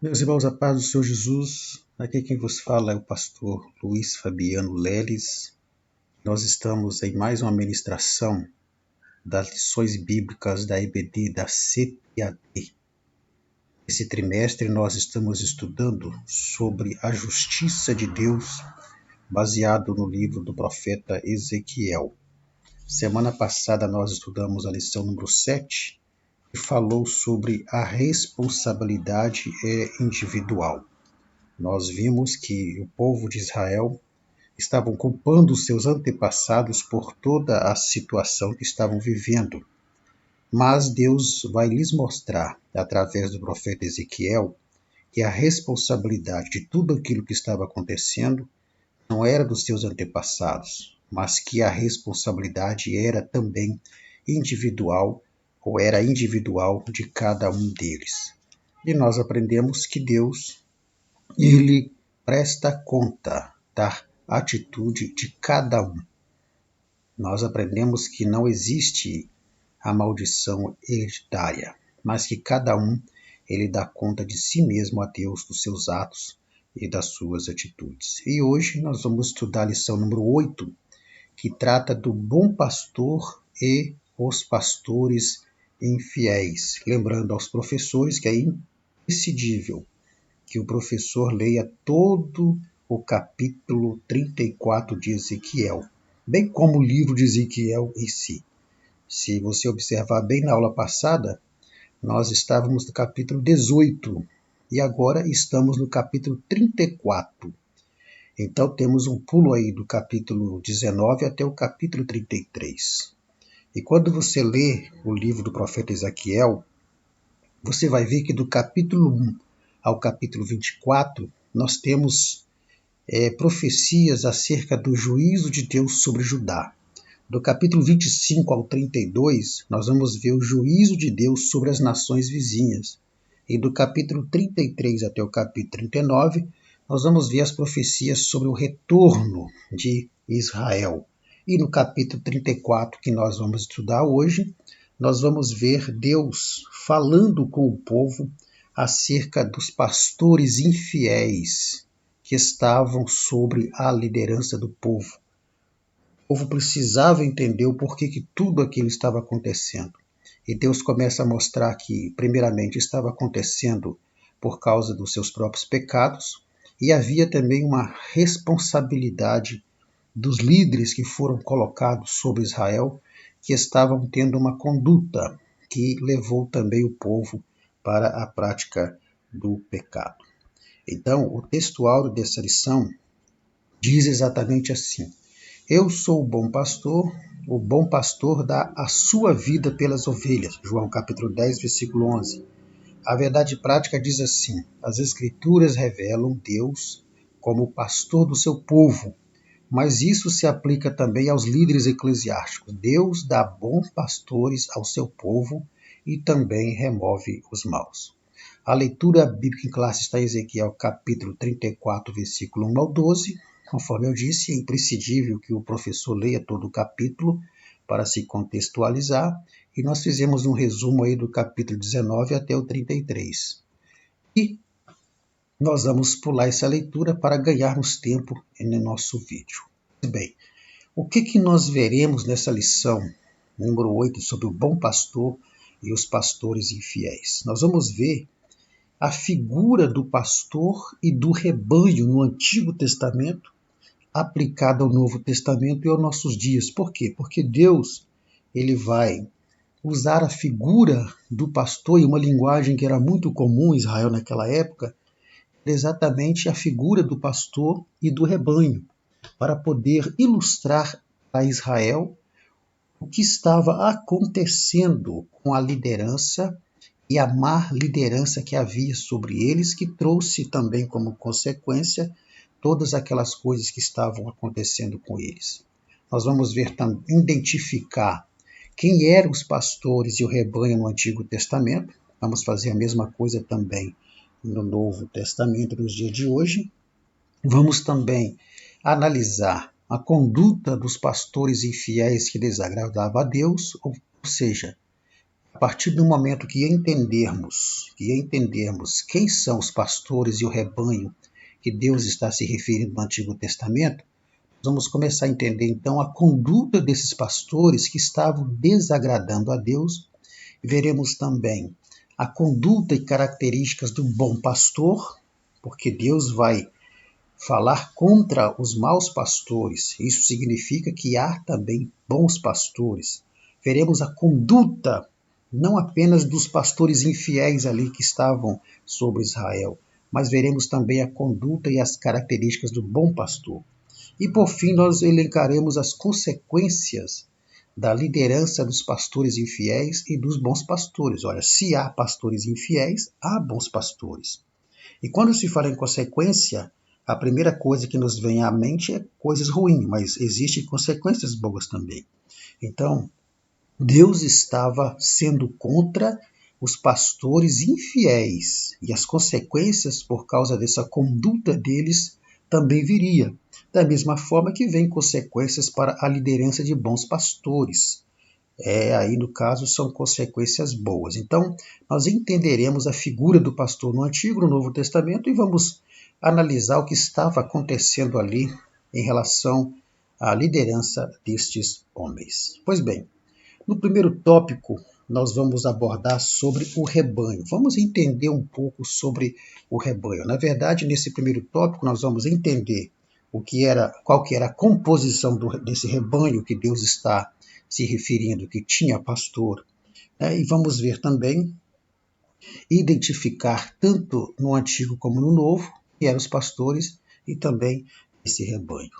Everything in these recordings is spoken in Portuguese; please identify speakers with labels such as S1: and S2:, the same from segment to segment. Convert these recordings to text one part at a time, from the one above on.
S1: Meus irmãos, a paz do Senhor Jesus, aqui quem vos fala é o pastor Luiz Fabiano Leles. Nós estamos em mais uma ministração das lições bíblicas da EBD, da CPAD. Esse trimestre nós estamos estudando sobre a justiça de Deus, baseado no livro do profeta Ezequiel. Semana passada nós estudamos a lição número 7, que falou sobre a responsabilidade individual. Nós vimos que o povo de Israel estavam culpando os seus antepassados por toda a situação que estavam vivendo. Mas Deus vai lhes mostrar, através do profeta Ezequiel, que a responsabilidade de tudo aquilo que estava acontecendo não era dos seus antepassados, mas que a responsabilidade era também individual, ou era individual de cada um deles. E nós aprendemos que Deus ele presta conta da atitude de cada um. Nós aprendemos que não existe a maldição hereditária, mas que cada um ele dá conta de si mesmo a Deus, dos seus atos e das suas atitudes. E hoje nós vamos estudar a lição número 8, que trata do bom pastor e os pastores infiéis. Lembrando aos professores que é imprescindível que o professor leia todo o capítulo 34 de Ezequiel, bem como o livro de Ezequiel em si. Se você observar bem na aula passada, nós estávamos no capítulo 18 e agora estamos no capítulo 34. Então temos um pulo aí do capítulo 19 até o capítulo 33. E quando você lê o livro do profeta Ezequiel, você vai ver que do capítulo 1 ao capítulo 24, nós temos profecias acerca do juízo de Deus sobre Judá. Do capítulo 25 ao 32, nós vamos ver o juízo de Deus sobre as nações vizinhas. E do capítulo 33 até o capítulo 39, nós vamos ver as profecias sobre o retorno de Israel. E no capítulo 34, que nós vamos estudar hoje, nós vamos ver Deus falando com o povo acerca dos pastores infiéis que estavam sobre a liderança do povo. O povo precisava entender o porquê que tudo aquilo estava acontecendo. E Deus começa a mostrar que, primeiramente, estava acontecendo por causa dos seus próprios pecados, e havia também uma responsabilidade dos líderes que foram colocados sobre Israel, que estavam tendo uma conduta que levou também o povo para a prática do pecado. Então, o textual dessa lição diz exatamente assim: eu sou o bom pastor dá a sua vida pelas ovelhas. João capítulo 10, versículo 11. A verdade prática diz assim: as escrituras revelam Deus como pastor do seu povo, mas isso se aplica também aos líderes eclesiásticos. Deus dá bons pastores ao seu povo e também remove os maus. A leitura bíblica em classe está em Ezequiel capítulo 34, versículo 1 ao 12. Conforme eu disse, é imprescindível que o professor leia todo o capítulo para se contextualizar, e nós fizemos um resumo aí do capítulo 19 até o 33. E nós vamos pular essa leitura para ganharmos tempo no nosso vídeo. Bem, o que nós veremos nessa lição número 8 sobre o bom pastor e os pastores infiéis? Nós vamos ver a figura do pastor e do rebanho no Antigo Testamento aplicada ao Novo Testamento e aos nossos dias. Por quê? Porque Deus ele vai usar a figura do pastor, e uma linguagem que era muito comum em Israel naquela época, exatamente a figura do pastor e do rebanho, para poder ilustrar a Israel o que estava acontecendo com a liderança e a má liderança que havia sobre eles, que trouxe também como consequência todas aquelas coisas que estavam acontecendo com eles. Nós vamos ver identificar quem eram os pastores e o rebanho no Antigo Testamento. Vamos fazer a mesma coisa também no Novo Testamento, nos dias de hoje. Vamos também analisar a conduta dos pastores infiéis que desagradava a Deus, ou seja, a partir do momento que entendermos quem são os pastores e o rebanho que Deus está se referindo no Antigo Testamento, vamos começar a entender então a conduta desses pastores que estavam desagradando a Deus. Veremos também a conduta e características do bom pastor, porque Deus vai falar contra os maus pastores. Isso significa que há também bons pastores. Veremos a conduta não apenas dos pastores infiéis ali que estavam sobre Israel, mas veremos também a conduta e as características do bom pastor. E por fim nós elencaremos as consequências da liderança dos pastores infiéis e dos bons pastores. Olha, se há pastores infiéis, há bons pastores. E quando se fala em consequência, a primeira coisa que nos vem à mente é coisas ruins, mas existem consequências boas também. Então, Deus estava sendo contra os pastores infiéis, e as consequências por causa dessa conduta deles também viria. Da mesma forma que vem consequências para a liderança de bons pastores. Aí no caso são consequências boas. Então, nós entenderemos a figura do pastor no Antigo e no Novo Testamento e vamos analisar o que estava acontecendo ali em relação à liderança destes homens. Pois bem, no primeiro tópico, nós vamos abordar sobre o rebanho. Vamos entender um pouco sobre o rebanho. Na verdade, nesse primeiro tópico, nós vamos entender qual que era a composição desse rebanho que Deus está se referindo, que tinha pastor. E vamos ver também, identificar tanto no Antigo como no Novo, que eram os pastores e também esse rebanho.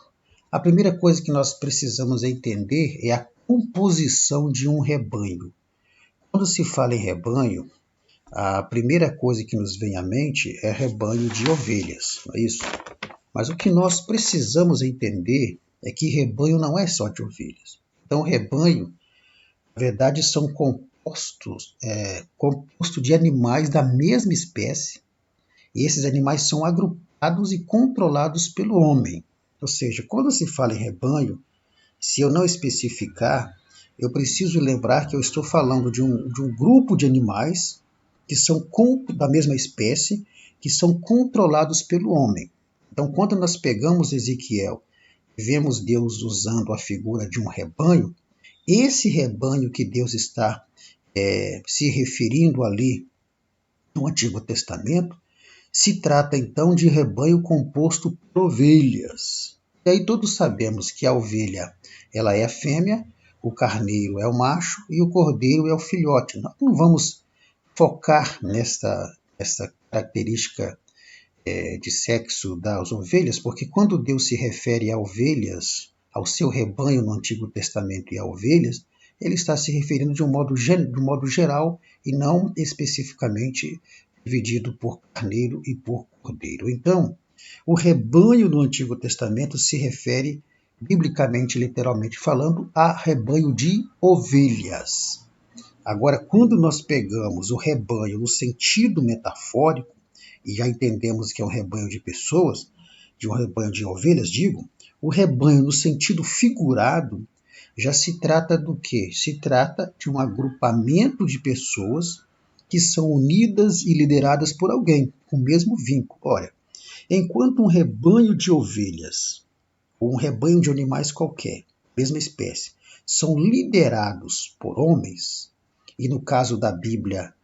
S1: A primeira coisa que nós precisamos entender é a composição de um rebanho. Quando se fala em rebanho, a primeira coisa que nos vem à mente é rebanho de ovelhas, não é isso? Mas o que nós precisamos entender é que rebanho não é só de ovelhas. Então, rebanho, na verdade, são composto de animais da mesma espécie, e esses animais são agrupados e controlados pelo homem. Ou seja, quando se fala em rebanho, se eu não especificar, eu preciso lembrar que eu estou falando de um grupo de animais que são da mesma espécie, que são controlados pelo homem. Então, quando nós pegamos Ezequiel e vemos Deus usando a figura de um rebanho, esse rebanho que Deus está se referindo ali no Antigo Testamento, se trata então de rebanho composto por ovelhas. E aí todos sabemos que a ovelha ela é a fêmea, o carneiro é o macho e o cordeiro é o filhote. Nós não vamos focar nessa característica de sexo das ovelhas, porque quando Deus se refere a ovelhas, ao seu rebanho no Antigo Testamento e a ovelhas, ele está se referindo de um modo geral e não especificamente dividido por carneiro e por cordeiro. Então, o rebanho no Antigo Testamento se refere, biblicamente, literalmente falando, a rebanho de ovelhas. Agora, quando nós pegamos o rebanho no sentido metafórico, e já entendemos que é um rebanho de pessoas, de um rebanho de ovelhas, o rebanho no sentido figurado já se trata do quê? Se trata de um agrupamento de pessoas que são unidas e lideradas por alguém, com o mesmo vínculo. Olha, enquanto um rebanho de ovelhas, ou um rebanho de animais qualquer, mesma espécie, são liderados por homens, e no caso da Bíblia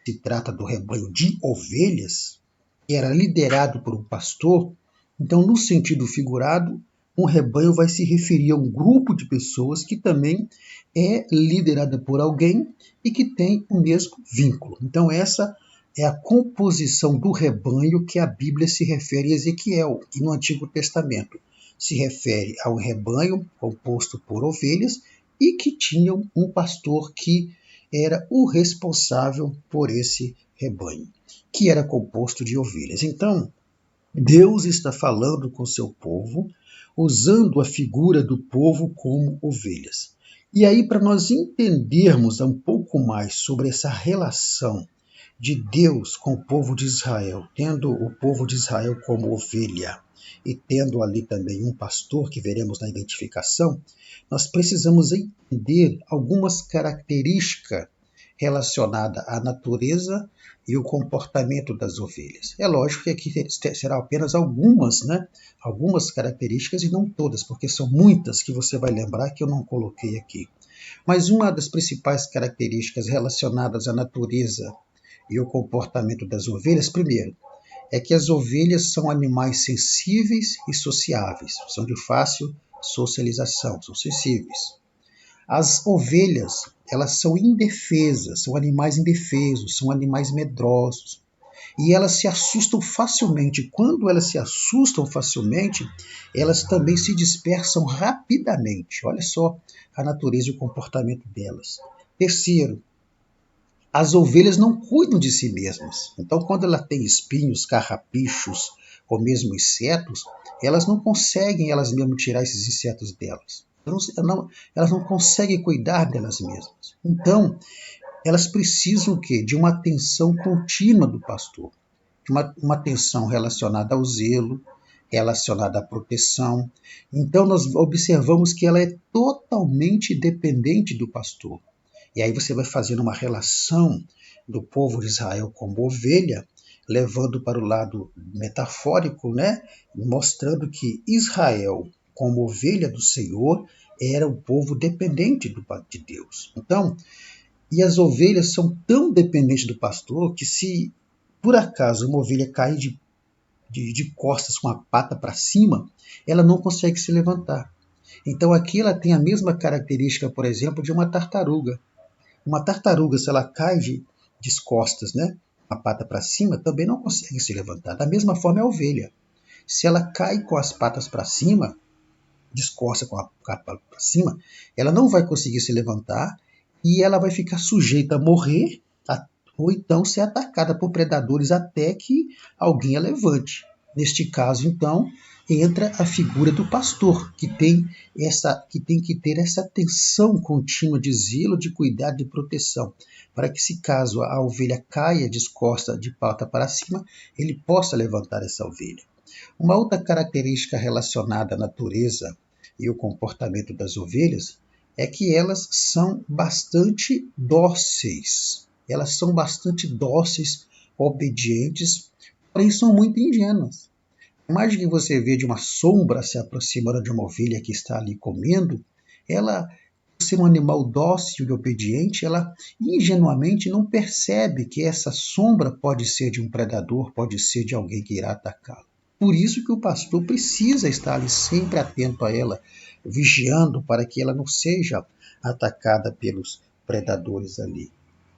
S1: se trata do rebanho de ovelhas, que era liderado por um pastor, então, no sentido figurado, um rebanho vai se referir a um grupo de pessoas que também é liderada por alguém e que tem o mesmo vínculo. Então, essa é a composição do rebanho que a Bíblia se refere a Ezequiel, e no Antigo Testamento se refere a um rebanho composto por ovelhas e que tinham um pastor que era o responsável por esse rebanho, que era composto de ovelhas. Então, Deus está falando com seu povo, usando a figura do povo como ovelhas. E aí, para nós entendermos um pouco mais sobre essa relação de Deus com o povo de Israel, tendo o povo de Israel como ovelha e tendo ali também um pastor, que veremos na identificação, nós precisamos entender algumas características relacionada à natureza e o comportamento das ovelhas. É lógico que aqui será apenas algumas, né? Algumas características e não todas, porque são muitas que você vai lembrar que eu não coloquei aqui. Mas uma das principais características relacionadas à natureza e o comportamento das ovelhas, primeiro, é que as ovelhas são animais sensíveis e sociáveis, são de fácil socialização, são sensíveis. As ovelhas, elas são indefesas, são animais indefesos, são animais medrosos. E elas se assustam facilmente. Quando elas se assustam facilmente, elas também se dispersam rapidamente. Olha só a natureza e o comportamento delas. Terceiro, as ovelhas não cuidam de si mesmas. Então, quando ela tem espinhos, carrapichos ou mesmo insetos, elas não conseguem elas mesmas tirar esses insetos delas. Elas não conseguem cuidar delas mesmas. Então, elas precisam o quê? De uma atenção contínua do pastor. De uma atenção relacionada ao zelo, relacionada à proteção. Então, nós observamos que ela é totalmente dependente do pastor. E aí você vai fazendo uma relação do povo de Israel como ovelha, levando para o lado metafórico, né? Mostrando que Israel, como ovelha do Senhor, era um povo dependente de Deus. Então, e as ovelhas são tão dependentes do pastor que se por acaso uma ovelha cair de costas com a pata para cima, ela não consegue se levantar. Então aqui ela tem a mesma característica, por exemplo, de uma tartaruga. Uma tartaruga, se ela cai de costas, né, a pata para cima, também não consegue se levantar. Da mesma forma é a ovelha. Se ela cai com as patas para cima, descosta com a pata para cima, ela não vai conseguir se levantar e ela vai ficar sujeita a morrer ou então ser atacada por predadores até que alguém a levante. Neste caso, então, entra a figura do pastor, que tem que ter essa atenção contínua de zelo, de cuidado, de proteção, para que se caso a ovelha caia descosta de pata para cima, ele possa levantar essa ovelha. Uma outra característica relacionada à natureza e o comportamento das ovelhas é que elas são bastante dóceis. Elas são bastante dóceis, obedientes, porém são muito ingênuas. A imagem que você vê de uma sombra se aproximando de uma ovelha que está ali comendo, ela, por ser um animal dócil e obediente, ela ingenuamente não percebe que essa sombra pode ser de um predador, pode ser de alguém que irá atacá-la. Por isso que o pastor precisa estar ali sempre atento a ela, vigiando para que ela não seja atacada pelos predadores ali.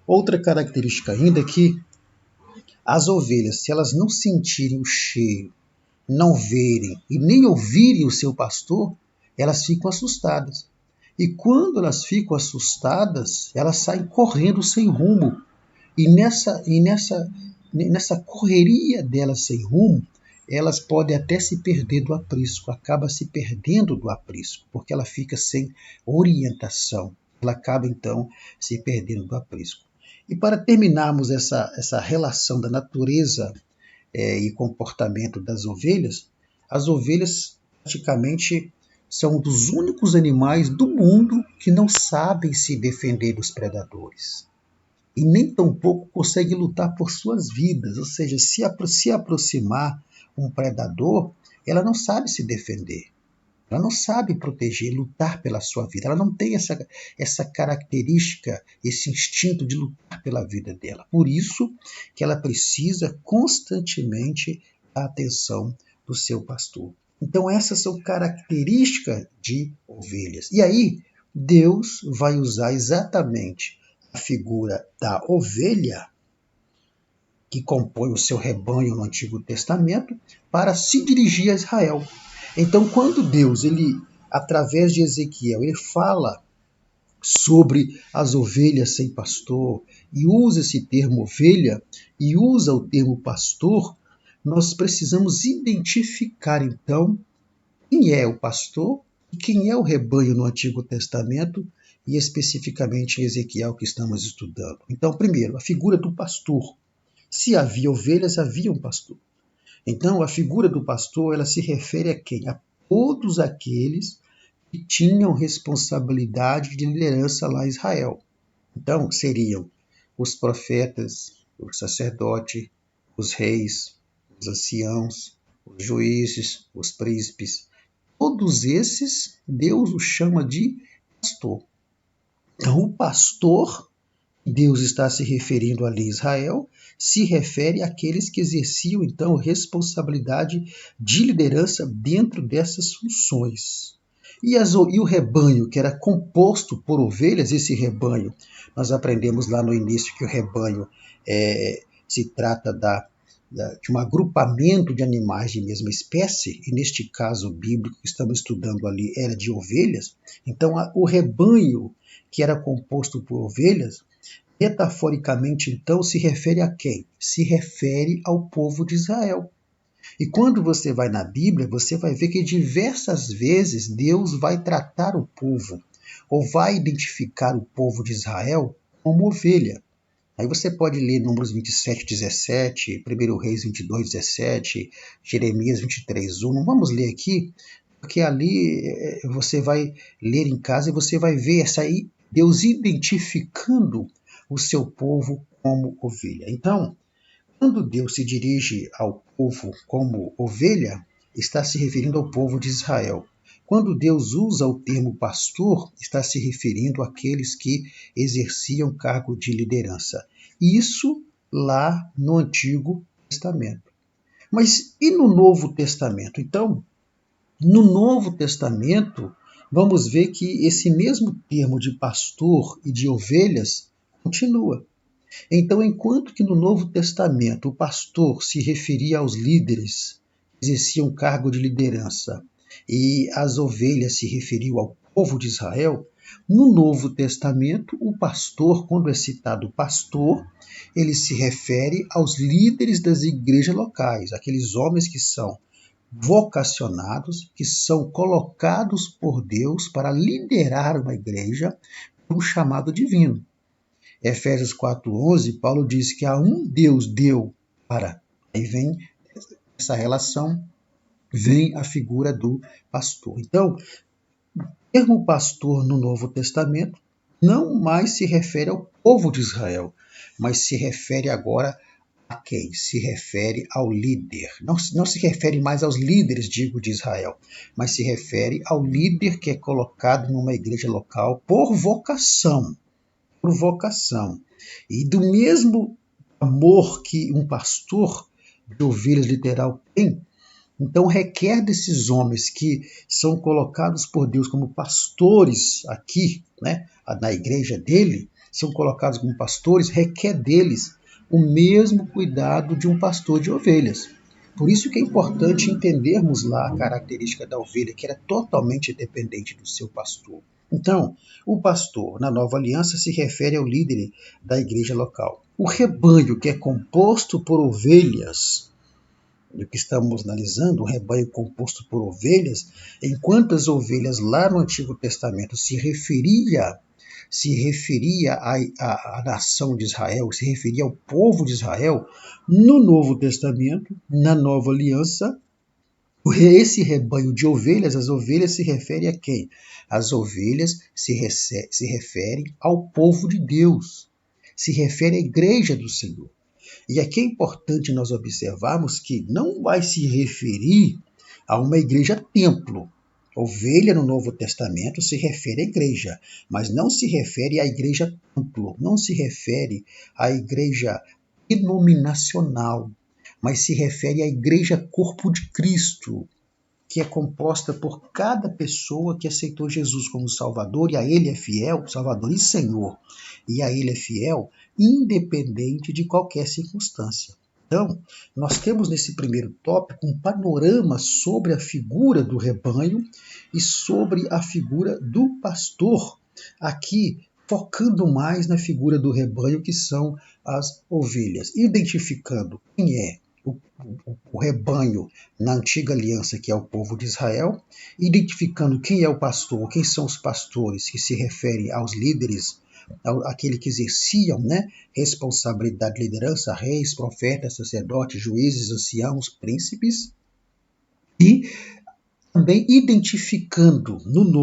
S1: Outra característica ainda é que as ovelhas, se elas não sentirem o cheiro, não verem e nem ouvirem o seu pastor, elas ficam assustadas. E quando elas ficam assustadas, elas saem correndo sem rumo. E nessa correria delas sem rumo, elas podem até se perder do aprisco, acaba se perdendo do aprisco, porque ela fica sem orientação. Ela acaba, então, se perdendo do aprisco. E para terminarmos essa relação da natureza e comportamento das ovelhas, as ovelhas praticamente são um dos únicos animais do mundo que não sabem se defender dos predadores. E nem tampouco conseguem lutar por suas vidas, ou seja, se aproximar um predador, ela não sabe se defender. Ela não sabe proteger, lutar pela sua vida. Ela não tem essa característica, esse instinto de lutar pela vida dela. Por isso que ela precisa constantemente da atenção do seu pastor. Então essas são características de ovelhas. E aí Deus vai usar exatamente a figura da ovelha que compõe o seu rebanho no Antigo Testamento para se dirigir a Israel. Então, quando Deus, através de Ezequiel, ele fala sobre as ovelhas sem pastor e usa esse termo ovelha e usa o termo pastor, nós precisamos identificar então quem é o pastor e quem é o rebanho no Antigo Testamento e especificamente em Ezequiel que estamos estudando. Então, primeiro, a figura do pastor. Se havia ovelhas, havia um pastor. Então, a figura do pastor, ela se refere a quem? A todos aqueles que tinham responsabilidade de liderança lá em Israel. Então, seriam os profetas, o sacerdote, os reis, os anciãos, os juízes, os príncipes. Todos esses, Deus os chama de pastor. Então, o pastor, Deus está se referindo ali a Israel, se refere àqueles que exerciam, então, responsabilidade de liderança dentro dessas funções. E o rebanho, que era composto por ovelhas, esse rebanho, nós aprendemos lá no início que o rebanho se trata de um agrupamento de animais de mesma espécie, e neste caso bíblico que estamos estudando ali era de ovelhas. Então, o rebanho, que era composto por ovelhas, metaforicamente, então, se refere a quem? Se refere ao povo de Israel. E quando você vai na Bíblia, você vai ver que diversas vezes Deus vai tratar o povo, ou vai identificar o povo de Israel como ovelha. Aí você pode ler Números 27, 17, 1 Reis 22, 17, Jeremias 23, 1. Não vamos ler aqui, porque ali você vai ler em casa e você vai ver essa aí, Deus identificando o seu povo como ovelha. Então, quando Deus se dirige ao povo como ovelha, está se referindo ao povo de Israel. Quando Deus usa o termo pastor, está se referindo àqueles que exerciam cargo de liderança. Isso lá no Antigo Testamento. Mas e no Novo Testamento? Então, no Novo Testamento, vamos ver que esse mesmo termo de pastor e de ovelhas continua. Então, enquanto que no Novo Testamento o pastor se referia aos líderes que exerciam cargo de liderança e as ovelhas se referiam ao povo de Israel, no Novo Testamento o pastor, quando é citado pastor, ele se refere aos líderes das igrejas locais, aqueles homens que são vocacionados, que são colocados por Deus para liderar uma igreja por um chamado divino. Efésios 4:11, Paulo diz que a um Deus deu para. Aí vem essa relação, vem a figura do pastor. Então, o termo pastor no Novo Testamento não mais se refere ao povo de Israel, mas se refere agora a quem? Se refere ao líder. Não se refere mais aos líderes, digo, de Israel, mas se refere ao líder que é colocado numa igreja local por vocação. Por vocação. E do mesmo amor que um pastor de ovelhas literal tem, então requer desses homens que são colocados por Deus como pastores aqui, né, na igreja dele, são colocados como pastores, requer deles o mesmo cuidado de um pastor de ovelhas. Por isso que é importante entendermos lá a característica da ovelha, que era totalmente dependente do seu pastor. Então, o pastor, na nova aliança, se refere ao líder da igreja local. O rebanho, que é composto por ovelhas, o que estamos analisando, um rebanho composto por ovelhas, enquanto as ovelhas lá no Antigo Testamento se referia à nação de Israel, se referia ao povo de Israel, no Novo Testamento, na nova aliança, esse rebanho de ovelhas, as ovelhas se referem a quem? As ovelhas se referem ao povo de Deus, se refere à igreja do Senhor. E aqui é importante nós observarmos que não vai se referir a uma igreja-templo. Ovelha no Novo Testamento se refere à igreja, mas não se refere à igreja-templo, não se refere à igreja denominacional, mas se refere à igreja corpo de Cristo, que é composta por cada pessoa que aceitou Jesus como Salvador, e a Ele é fiel, Salvador e Senhor, e a Ele é fiel, independente de qualquer circunstância. Então, nós temos nesse primeiro tópico um panorama sobre a figura do rebanho e sobre a figura do pastor, aqui focando mais na figura do rebanho, que são as ovelhas, identificando quem é o rebanho na antiga aliança, que é o povo de Israel, identificando quem é o pastor, quem são os pastores, que se referem aos líderes, aquele que exerciam, né, responsabilidade de liderança, reis, profetas, sacerdotes, juízes, anciãos, príncipes, e também identificando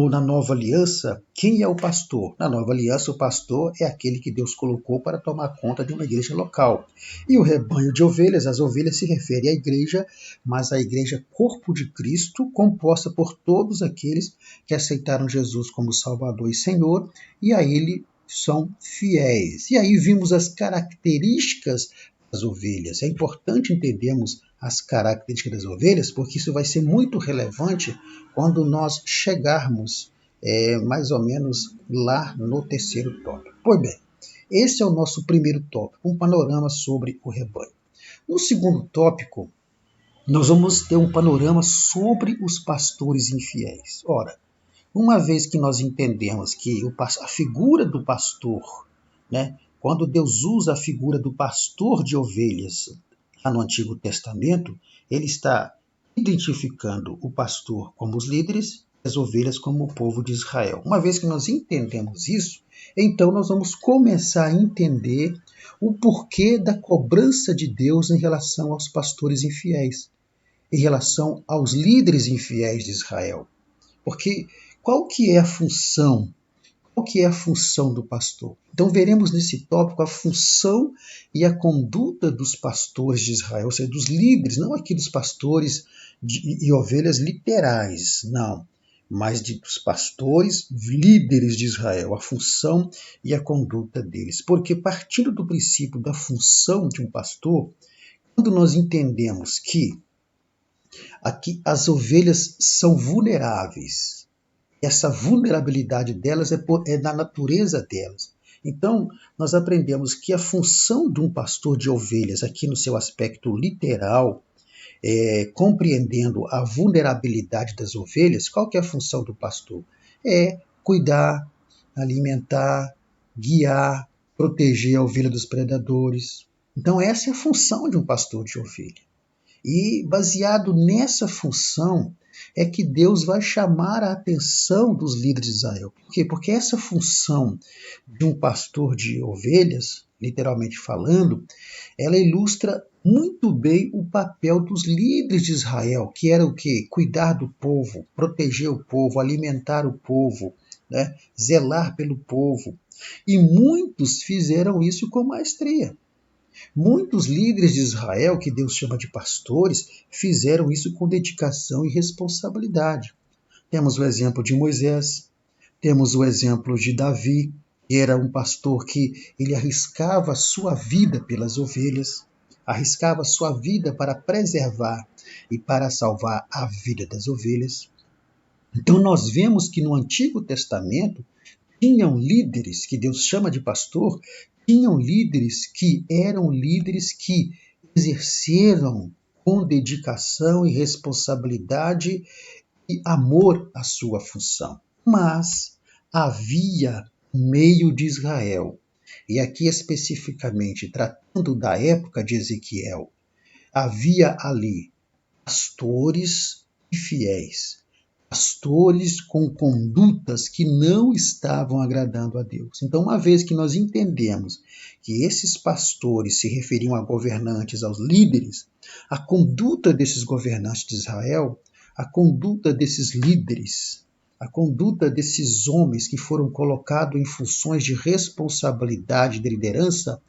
S1: na nova aliança quem é o pastor. Na nova aliança, o pastor é aquele que Deus colocou para tomar conta de uma igreja local. E o rebanho de ovelhas, as ovelhas se referem à igreja, mas a igreja corpo de Cristo, composta por todos aqueles que aceitaram Jesus como Salvador e Senhor, e a Ele são fiéis. E aí vimos as características das ovelhas. É importante entendermos as características das ovelhas, porque isso vai ser muito relevante quando nós chegarmos mais ou menos lá no terceiro tópico. Pois bem, esse é o nosso primeiro tópico, um panorama sobre o rebanho. No segundo tópico, nós vamos ter um panorama sobre os pastores infiéis. Ora, uma vez que nós entendemos que a figura do pastor, né, quando Deus usa a figura do pastor de ovelhas lá no Antigo Testamento, ele está identificando o pastor como os líderes e as ovelhas como o povo de Israel. Uma vez que nós entendemos isso, então nós vamos começar a entender o porquê da cobrança de Deus em relação aos pastores infiéis, em relação aos líderes infiéis de Israel. Porque qual que é a função? Qual que é a função do pastor? Então veremos nesse tópico a função e a conduta dos pastores de Israel, ou seja, dos líderes, não aqui dos pastores e ovelhas literais, não, mas dos pastores líderes de Israel, a função e a conduta deles. Porque partindo do princípio da função de um pastor, quando nós entendemos que aqui as ovelhas são vulneráveis, essa vulnerabilidade delas é da natureza delas. Então, nós aprendemos que a função de um pastor de ovelhas, aqui no seu aspecto literal, compreendendo a vulnerabilidade das ovelhas, qual que é a função do pastor? É cuidar, alimentar, guiar, proteger a ovelha dos predadores. Então, essa é a função de um pastor de ovelha. E baseado nessa função é que Deus vai chamar a atenção dos líderes de Israel. Por quê? Porque essa função de um pastor de ovelhas, literalmente falando, ela ilustra muito bem o papel dos líderes de Israel, que era o quê? Cuidar do povo, proteger o povo, alimentar o povo, né? Zelar pelo povo. E muitos fizeram isso com maestria. Muitos líderes de Israel, que Deus chama de pastores, fizeram isso com dedicação e responsabilidade. Temos o exemplo de Moisés, temos o exemplo de Davi, que era um pastor que ele arriscava a sua vida pelas ovelhas, arriscava a sua vida para preservar e para salvar a vida das ovelhas. Então nós vemos que no Antigo Testamento tinham líderes, que Deus chama de pastor, tinham líderes que eram líderes que exerceram com dedicação e responsabilidade e amor a sua função. Mas havia no meio de Israel, e aqui especificamente tratando da época de Ezequiel, havia ali pastores infiéis, pastores com condutas que não estavam agradando a Deus. Então, uma vez que nós entendemos que esses pastores se referiam a governantes, aos líderes, a conduta desses governantes de Israel, a conduta desses líderes, a conduta desses homens que foram colocados em funções de responsabilidade de liderança,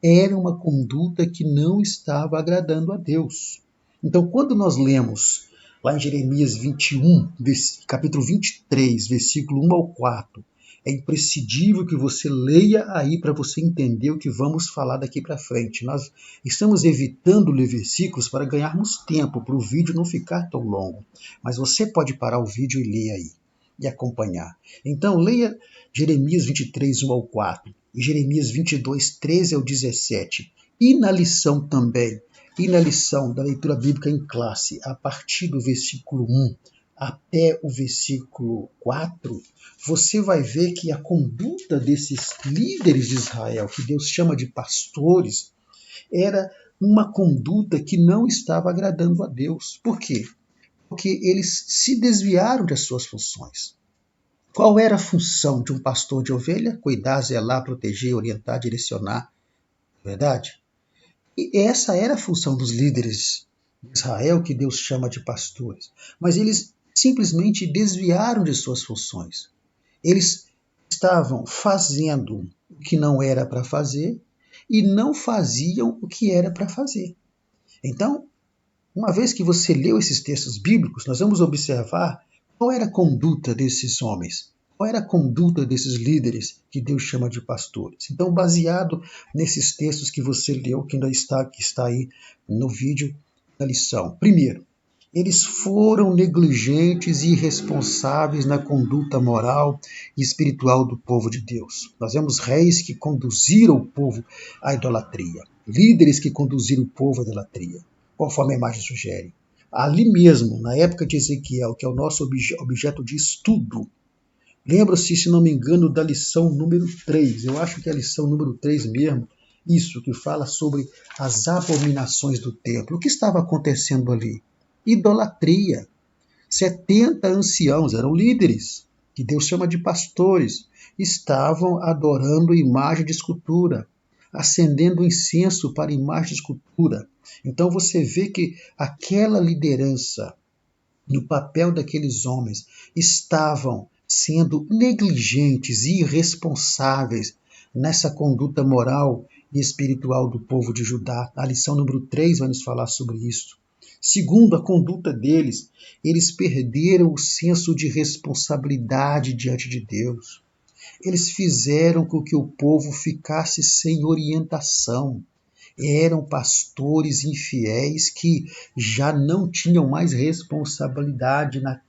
S1: era uma conduta que não estava agradando a Deus. Então, quando nós lemos lá em Jeremias 21, capítulo 23, versículo 1 ao 4, é imprescindível que você leia aí para você entender o que vamos falar daqui para frente. Nós estamos evitando ler versículos para ganharmos tempo, para o vídeo não ficar tão longo. Mas você pode parar o vídeo e ler aí, e acompanhar. Então, leia Jeremias 23, 1 ao 4, e Jeremias 22, 13 ao 17. E na lição também, e na lição da leitura bíblica em classe, a partir do versículo 1 até o versículo 4, você vai ver que a conduta desses líderes de Israel, que Deus chama de pastores, era uma conduta que não estava agradando a Deus. Por quê? Porque eles se desviaram das suas funções. Qual era a função de um pastor de ovelha? Cuidar, zelar, proteger, orientar, direcionar. Verdade? E essa era a função dos líderes de Israel, que Deus chama de pastores. Mas eles simplesmente desviaram de suas funções. Eles estavam fazendo o que não era para fazer e não faziam o que era para fazer. Então, uma vez que você leu esses textos bíblicos, nós vamos observar qual era a conduta desses homens, qual era a conduta desses líderes que Deus chama de pastores. Então, baseado nesses textos que você leu, que está aí no vídeo da lição. Primeiro, eles foram negligentes e irresponsáveis na conduta moral e espiritual do povo de Deus. Nós vemos reis que conduziram o povo à idolatria, líderes que conduziram o povo à idolatria, conforme a imagem sugere. Ali mesmo, na época de Ezequiel, que é o nosso objeto de estudo, lembra-se, se não me engano, da lição número 3. Eu acho que é a lição número 3 mesmo, isso que fala sobre as abominações do templo. O que estava acontecendo ali? Idolatria. 70 anciãos, eram líderes, que Deus chama de pastores, estavam adorando imagem de escultura, acendendo incenso para imagem de escultura. Então você vê que aquela liderança, no papel daqueles homens, estavam sendo negligentes e irresponsáveis nessa conduta moral e espiritual do povo de Judá. A lição número 3 vai nos falar sobre isso. Segundo a conduta deles, eles perderam o senso de responsabilidade diante de Deus. Eles fizeram com que o povo ficasse sem orientação. Eram pastores infiéis que já não tinham mais responsabilidade na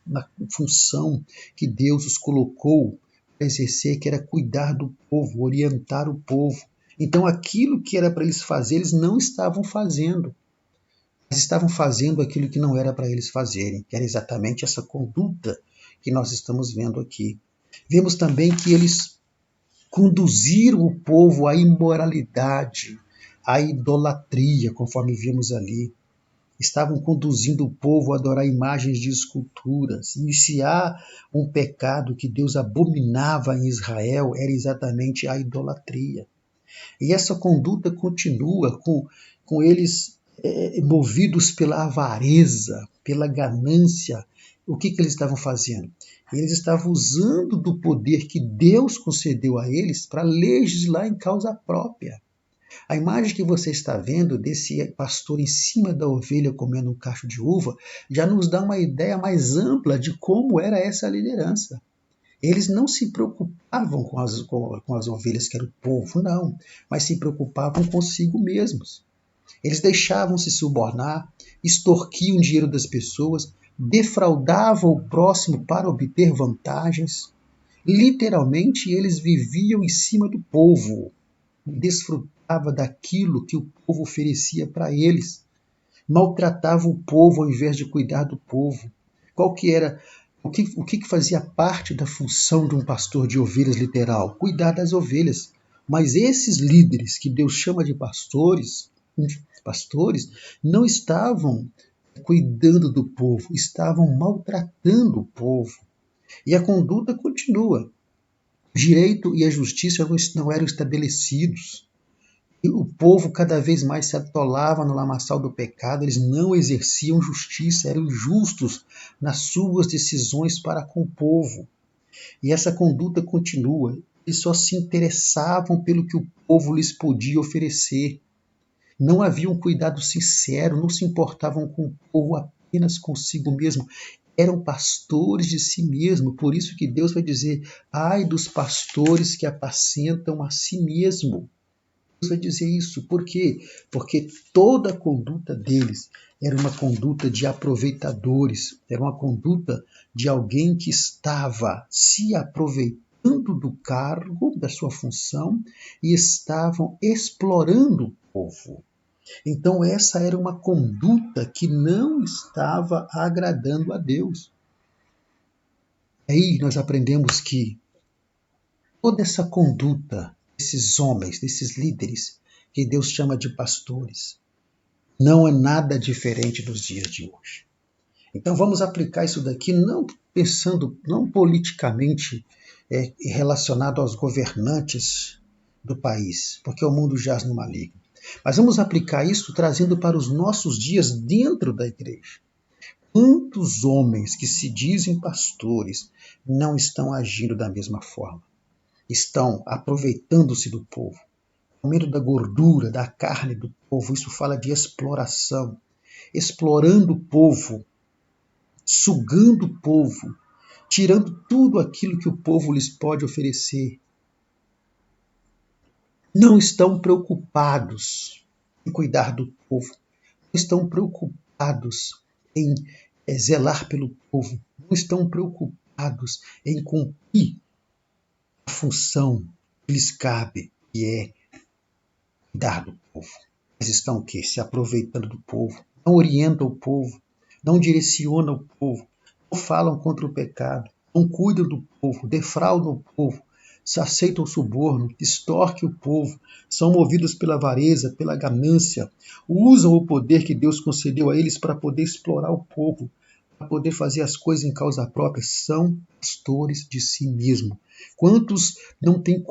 S1: função que Deus os colocou para exercer, que era cuidar do povo, orientar o povo. Então aquilo que era para eles fazer, eles não estavam fazendo. Mas estavam fazendo aquilo que não era para eles fazerem, que era exatamente essa conduta que nós estamos vendo aqui. Vemos também que eles conduziram o povo à imoralidade, à idolatria, conforme vimos ali. Estavam conduzindo o povo a adorar imagens de esculturas. Iniciar um pecado que Deus abominava em Israel era exatamente a idolatria. E essa conduta continua com eles movidos pela avareza, pela ganância. O que eles estavam fazendo? Eles estavam usando do poder que Deus concedeu a eles para legislar em causa própria. A imagem que você está vendo desse pastor em cima da ovelha comendo um cacho de uva já nos dá uma ideia mais ampla de como era essa liderança. Eles não se preocupavam com as ovelhas, que era o povo, não, mas se preocupavam consigo mesmos. Eles deixavam-se subornar, extorquiam o dinheiro das pessoas, defraudavam o próximo para obter vantagens. Literalmente, eles viviam em cima do povo, desfrutavam daquilo que o povo oferecia para eles. Maltratavam o povo ao invés de cuidar do povo. Qual que era o que fazia parte da função de um pastor de ovelhas literal? Cuidar das ovelhas. Mas esses líderes que Deus chama de pastores não estavam cuidando do povo, estavam maltratando o povo. E a conduta continua. O direito e a justiça não eram estabelecidos. E o povo cada vez mais se atolava no lamaçal do pecado, eles não exerciam justiça, eram injustos nas suas decisões para com o povo. E essa conduta continua. Eles só se interessavam pelo que o povo lhes podia oferecer. Não havia um cuidado sincero, não se importavam com o povo, apenas consigo mesmo. Eram pastores de si mesmo. Por isso que Deus vai dizer: ai dos pastores que apacentam a si mesmo. Deus vai dizer isso. Por quê? Porque toda a conduta deles era uma conduta de aproveitadores, era uma conduta de alguém que estava se aproveitando do cargo, da sua função, e estavam explorando o povo. Então essa era uma conduta que não estava agradando a Deus. Aí nós aprendemos que toda essa conduta desses homens, desses líderes, que Deus chama de pastores, não é nada diferente dos dias de hoje. Então vamos aplicar isso daqui não pensando, não politicamente relacionado aos governantes do país, porque o mundo jaz no maligno. Mas vamos aplicar isso trazendo para os nossos dias dentro da igreja. Quantos homens que se dizem pastores não estão agindo da mesma forma? Estão aproveitando-se do povo, comendo da gordura, da carne do povo. Isso fala de exploração, explorando o povo, sugando o povo, tirando tudo aquilo que o povo lhes pode oferecer. Não estão preocupados em cuidar do povo, não estão preocupados em zelar pelo povo, não estão preocupados em cumprir a função que lhes cabe, que é cuidar do povo. Eles estão o quê? Se aproveitando do povo, não orientam o povo, não direcionam o povo, não falam contra o pecado, não cuidam do povo, defraudam o povo, se aceitam o suborno, extorquem o povo, são movidos pela avareza, pela ganância, usam o poder que Deus concedeu a eles para poder explorar o povo, para poder fazer as coisas em causa própria. São pastores de si mesmo. Quantos não têm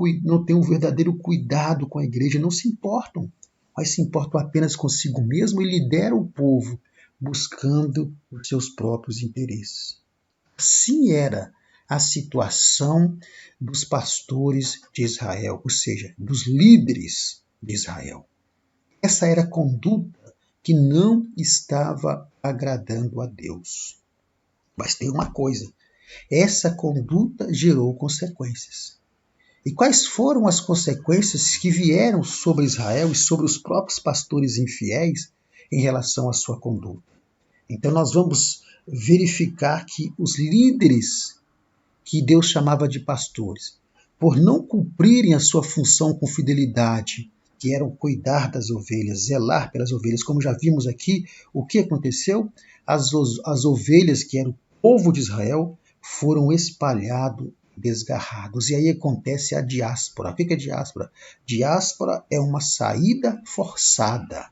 S1: um verdadeiro cuidado com a igreja, não se importam, mas se importam apenas consigo mesmo e lideram o povo, buscando os seus próprios interesses. Assim era a situação dos pastores de Israel, ou seja, dos líderes de Israel. Essa era a conduta que não estava agradando a Deus. Mas tem uma coisa, essa conduta gerou consequências. E quais foram as consequências que vieram sobre Israel e sobre os próprios pastores infiéis em relação à sua conduta? Então nós vamos verificar que os líderes que Deus chamava de pastores, por não cumprirem a sua função com fidelidade, que era cuidar das ovelhas, zelar pelas ovelhas, como já vimos aqui, o que aconteceu? As ovelhas, que eram o povo de Israel, foram espalhados, desgarrados. E aí acontece a diáspora. O que é diáspora? Diáspora é uma saída forçada.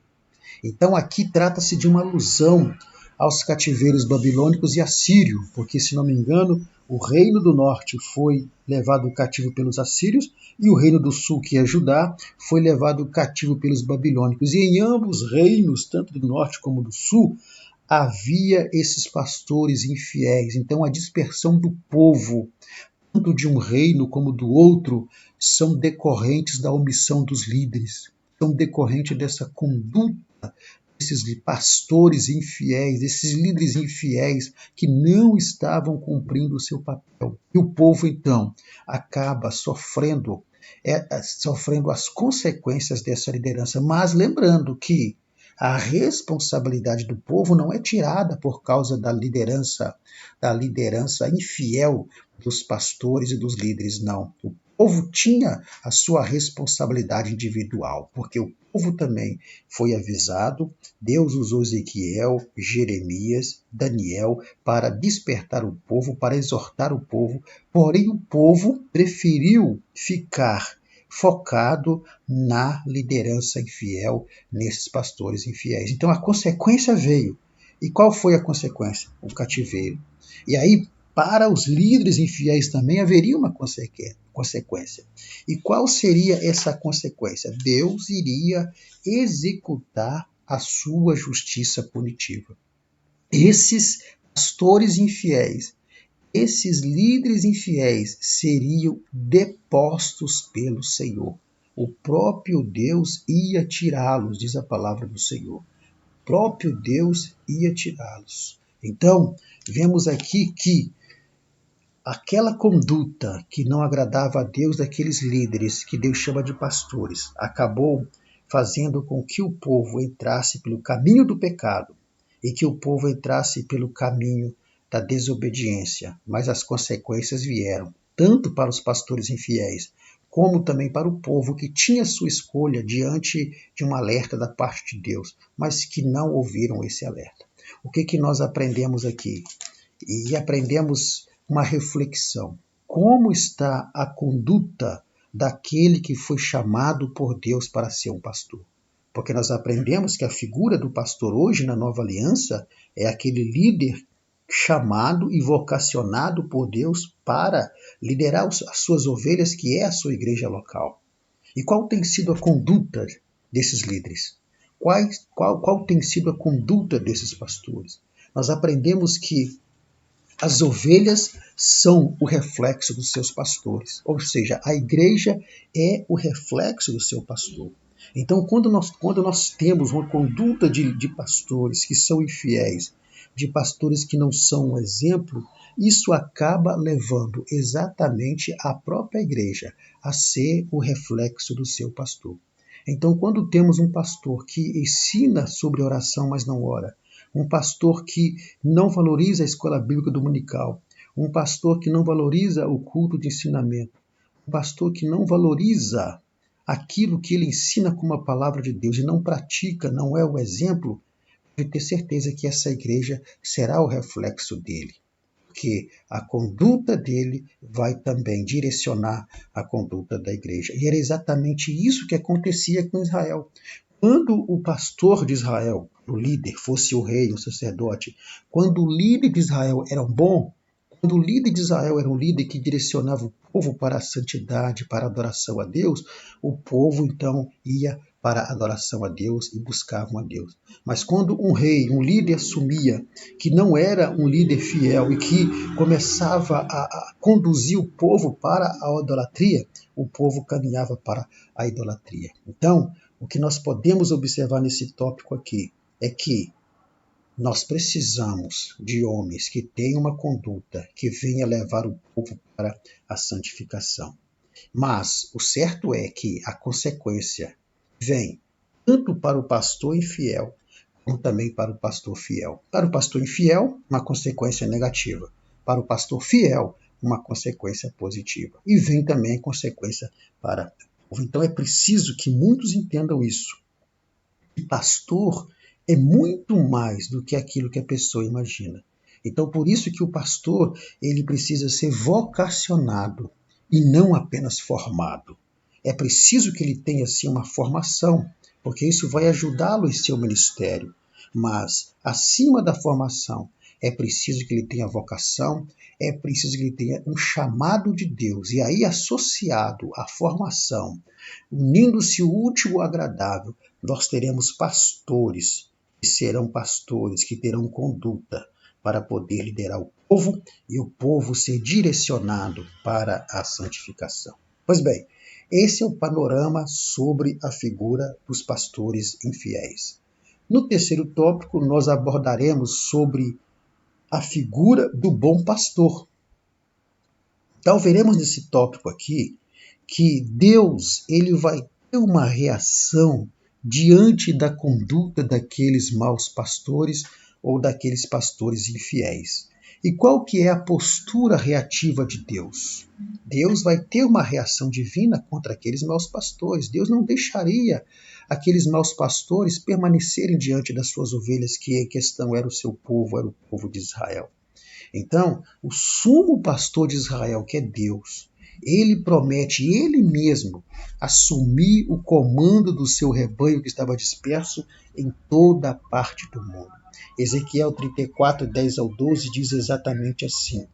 S1: Então aqui trata-se de uma alusão aos cativeiros babilônicos e assírio, porque, se não me engano, o reino do norte foi levado cativo pelos assírios e o reino do sul, que é Judá, foi levado cativo pelos babilônicos. E em ambos os reinos, tanto do norte como do sul, havia esses pastores infiéis. Então a dispersão do povo, tanto de um reino como do outro, são decorrentes da omissão dos líderes, são decorrentes dessa conduta desses pastores infiéis, desses líderes infiéis que não estavam cumprindo o seu papel. E o povo, então, acaba sofrendo as consequências dessa liderança. Mas lembrando que a responsabilidade do povo não é tirada por causa da liderança infiel dos pastores e dos líderes, não. O povo tinha a sua responsabilidade individual, porque o povo também foi avisado. Deus usou Ezequiel, Jeremias, Daniel para despertar o povo, para exortar o povo, porém o povo preferiu ficar focado na liderança infiel, nesses pastores infiéis. Então a consequência veio. E qual foi a consequência? O cativeiro. E aí, para os líderes infiéis também haveria uma consequência. E qual seria essa consequência? Deus iria executar a sua justiça punitiva. Esses pastores infiéis, esses líderes infiéis seriam depostos pelo Senhor. O próprio Deus ia tirá-los, diz a palavra do Senhor. O próprio Deus ia tirá-los. Então, vemos aqui que aquela conduta que não agradava a Deus daqueles líderes, que Deus chama de pastores, acabou fazendo com que o povo entrasse pelo caminho do pecado e que o povo entrasse pelo caminho da desobediência. Mas as consequências vieram, tanto para os pastores infiéis, como também para o povo que tinha sua escolha diante de um alerta da parte de Deus, mas que não ouviram esse alerta. O que nós aprendemos aqui? E aprendemos uma reflexão. Como está a conduta daquele que foi chamado por Deus para ser um pastor? Porque nós aprendemos que a figura do pastor hoje na nova aliança é aquele líder chamado e vocacionado por Deus para liderar as suas ovelhas, que é a sua igreja local. E qual tem sido a conduta desses líderes? Qual tem sido a conduta desses pastores? nós aprendemos que as ovelhas são o reflexo dos seus pastores, ou seja, a igreja é o reflexo do seu pastor. Então, quando nós temos uma conduta de pastores que são infiéis, de pastores que não são um exemplo, isso acaba levando exatamente a própria igreja a ser o reflexo do seu pastor. Então, quando temos um pastor que ensina sobre oração, mas não ora, um pastor que não valoriza a escola bíblica dominical, um pastor que não valoriza o culto de ensinamento, um pastor que não valoriza aquilo que ele ensina como a palavra de Deus e não pratica, não é o exemplo, pode ter certeza que essa igreja será o reflexo dele, porque a conduta dele vai também direcionar a conduta da igreja. E era exatamente isso que acontecia com Israel. Quando o pastor de Israel, o líder, fosse o rei, o sacerdote, quando o líder de Israel era bom, quando o líder de Israel era um líder que direcionava o povo para a santidade, para a adoração a Deus, o povo então ia para a adoração a Deus e buscavam a Deus. Mas quando um rei, um líder assumia que não era um líder fiel e que começava a conduzir o povo para a idolatria, o povo caminhava para a idolatria. Então, o que nós podemos observar nesse tópico aqui é que nós precisamos de homens que tenham uma conduta que venha levar o povo para a santificação. Mas o certo é que a consequência vem tanto para o pastor infiel, como também para o pastor fiel. Para o pastor infiel, uma consequência negativa. Para o pastor fiel, uma consequência positiva. E vem também a consequência para o povo. Então é preciso que muitos entendam isso. O pastor é muito mais do que aquilo que a pessoa imagina. Então, por isso que o pastor ele precisa ser vocacionado e não apenas formado. É preciso que ele tenha, sim, uma formação, porque isso vai ajudá-lo em seu ministério. Mas, acima da formação, é preciso que ele tenha vocação, é preciso que ele tenha um chamado de Deus. E aí, associado à formação, unindo-se o útil ao agradável, nós teremos pastores, que serão pastores, que terão conduta para poder liderar o povo e o povo ser direcionado para a santificação. Pois bem, esse é o panorama sobre a figura dos pastores infiéis. No terceiro tópico, nós abordaremos sobre a figura do bom pastor. Então, veremos nesse tópico aqui que Deus ele vai ter uma reação diante da conduta daqueles maus pastores ou daqueles pastores infiéis. E qual que é a postura reativa de Deus? Deus vai ter uma reação divina contra aqueles maus pastores. Deus não deixaria aqueles maus pastores permanecerem diante das suas ovelhas, que em questão era o seu povo, era o povo de Israel. Então, o sumo pastor de Israel, que é Deus, ele promete ele mesmo assumir o comando do seu rebanho que estava disperso em toda a parte do mundo. Ezequiel 34, 10 ao 12 diz exatamente assim: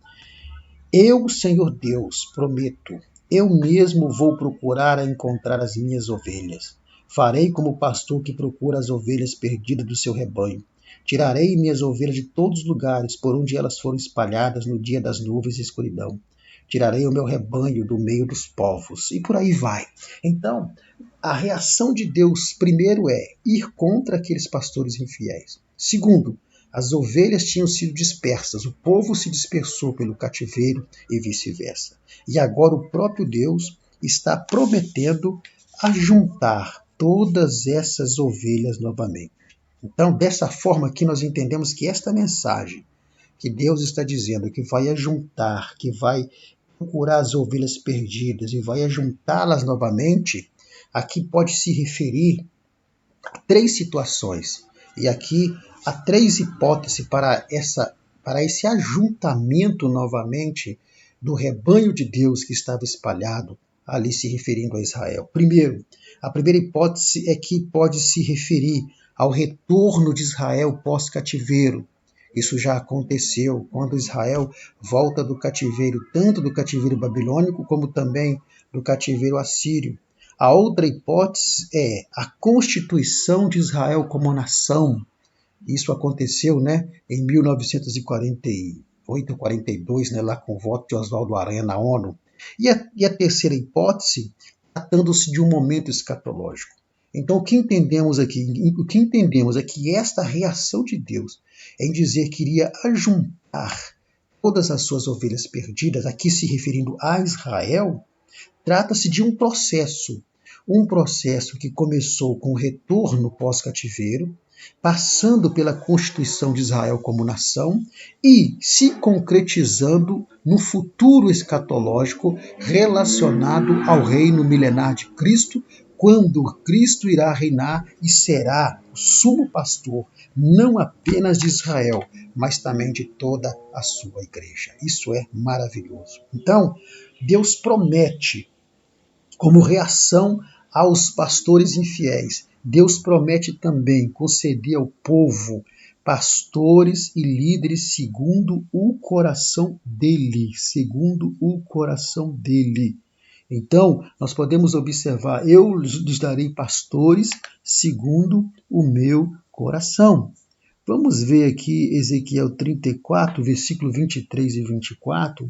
S1: Eu, Senhor Deus, prometo, eu mesmo vou procurar encontrar as minhas ovelhas. Farei como o pastor que procura as ovelhas perdidas do seu rebanho. Tirarei minhas ovelhas de todos os lugares por onde elas foram espalhadas no dia das nuvens e escuridão. Tirarei o meu rebanho do meio dos povos. E por aí vai. Então, a reação de Deus, primeiro, é ir contra aqueles pastores infiéis. Segundo, as ovelhas tinham sido dispersas, o povo se dispersou pelo cativeiro e vice-versa. E agora o próprio Deus está prometendo ajuntar todas essas ovelhas novamente. Então, dessa forma aqui, nós entendemos que esta mensagem que Deus está dizendo, que vai ajuntar, que vai procurar as ovelhas perdidas e vai ajuntá-las novamente, aqui pode se referir a três situações. E aqui há três hipóteses para esse ajuntamento novamente do rebanho de Deus que estava espalhado ali se referindo a Israel. Primeiro, a primeira hipótese é que pode se referir ao retorno de Israel pós-cativeiro. Isso já aconteceu quando Israel volta do cativeiro, tanto do cativeiro babilônico como também do cativeiro assírio. A outra hipótese é a constituição de Israel como nação. Isso aconteceu, né, em 1948, 42, né, lá com o voto de Oswaldo Aranha na ONU. E a terceira hipótese, tratando-se de um momento escatológico. Então, o que entendemos é que esta reação de Deus em dizer que iria ajuntar todas as suas ovelhas perdidas, aqui se referindo a Israel, trata-se de um processo que começou com o retorno pós-cativeiro, passando pela constituição de Israel como nação e se concretizando no futuro escatológico relacionado ao reino milenar de Cristo, quando Cristo irá reinar e será o sumo pastor, não apenas de Israel, mas também de toda a sua igreja. Isso é maravilhoso. Então, Deus promete, como reação aos pastores infiéis, Deus promete também conceder ao povo pastores e líderes segundo o coração dele, segundo o coração dele. Então, nós podemos observar, eu lhes darei pastores segundo o meu coração. Vamos ver aqui Ezequiel 34, versículo 23 e 24,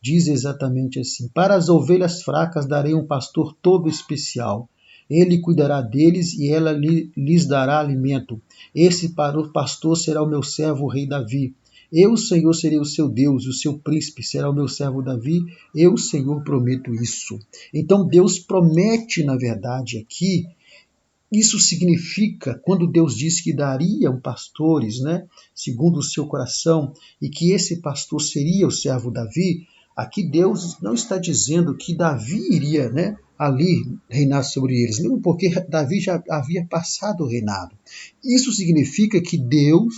S1: diz exatamente assim: para as ovelhas fracas darei um pastor todo especial. Ele cuidará deles e ela lhes dará alimento. Esse pastor será o meu servo, o rei Davi. Eu, Senhor, serei o seu Deus, e o seu príncipe será o meu servo Davi. Eu, Senhor, prometo isso. Então Deus promete, na verdade, aqui. Isso significa, quando Deus disse que daria pastores, né, segundo o seu coração, e que esse pastor seria o servo Davi, aqui Deus não está dizendo que Davi iria, né, ali reinar sobre eles, mesmo porque Davi já havia passado o reinado. Isso significa que Deus